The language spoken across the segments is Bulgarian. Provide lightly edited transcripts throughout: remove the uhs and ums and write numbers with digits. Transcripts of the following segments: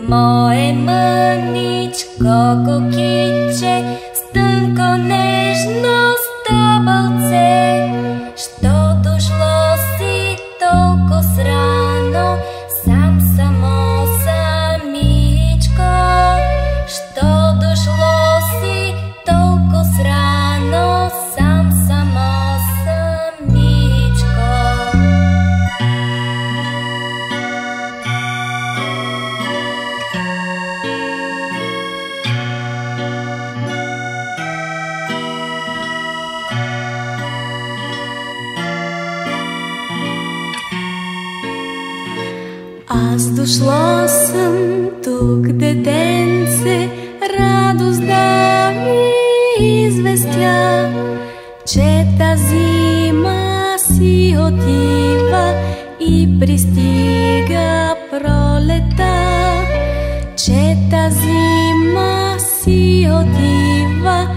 Moje mъничко кукиче, с тънко нежно стъбълце, що дошло си толкова срано, само самичко. Що дошло си толкова срано, само самичко. Аз дошла съм тук, детенце, радост да ми известя, че тази зима си отива и пристига пролета, че тази зима си отива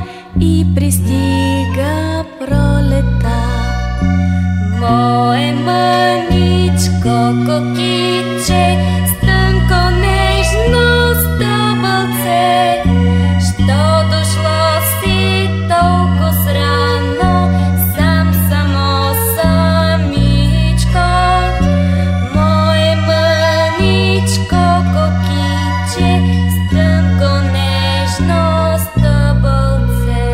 и пристига пролета. Мое мъничко кукиче, с тънко нежно стъбълце, що дошло си толкова срано, само самичко. Мое мъничко кукиче, с тънко нежно стъбълце.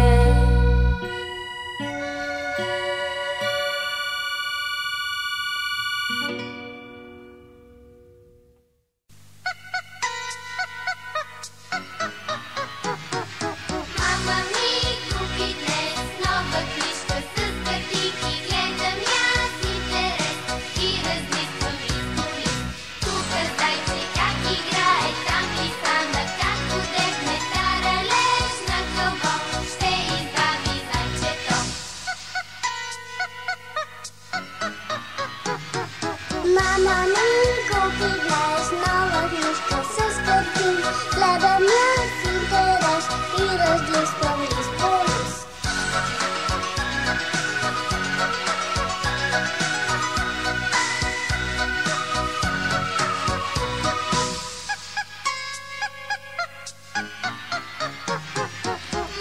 Мама ми купи днес нова книжка с картинки, гледам я с интерес и разлиствам лист по лист. Тук зайче как играе, там писана как подебне, стара леж на кълбо ще избави зайчето. Мама ми купи днес нова книжка с картинки, гледам я с интерес и разлиствам лист по лист.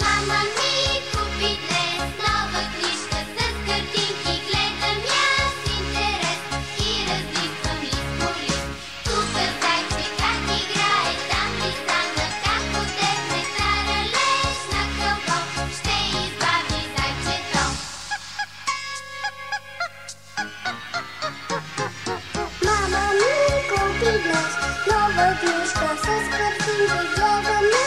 Мама ми купи днес нова книжка с картинки, гледам я с интерес и разлиствам лист по лист. Тук зайче как играе, там писана как подебне, стара леж на кълбо ще избави зайчето. Мама ми купи днес нова книжка с картинки, гледам я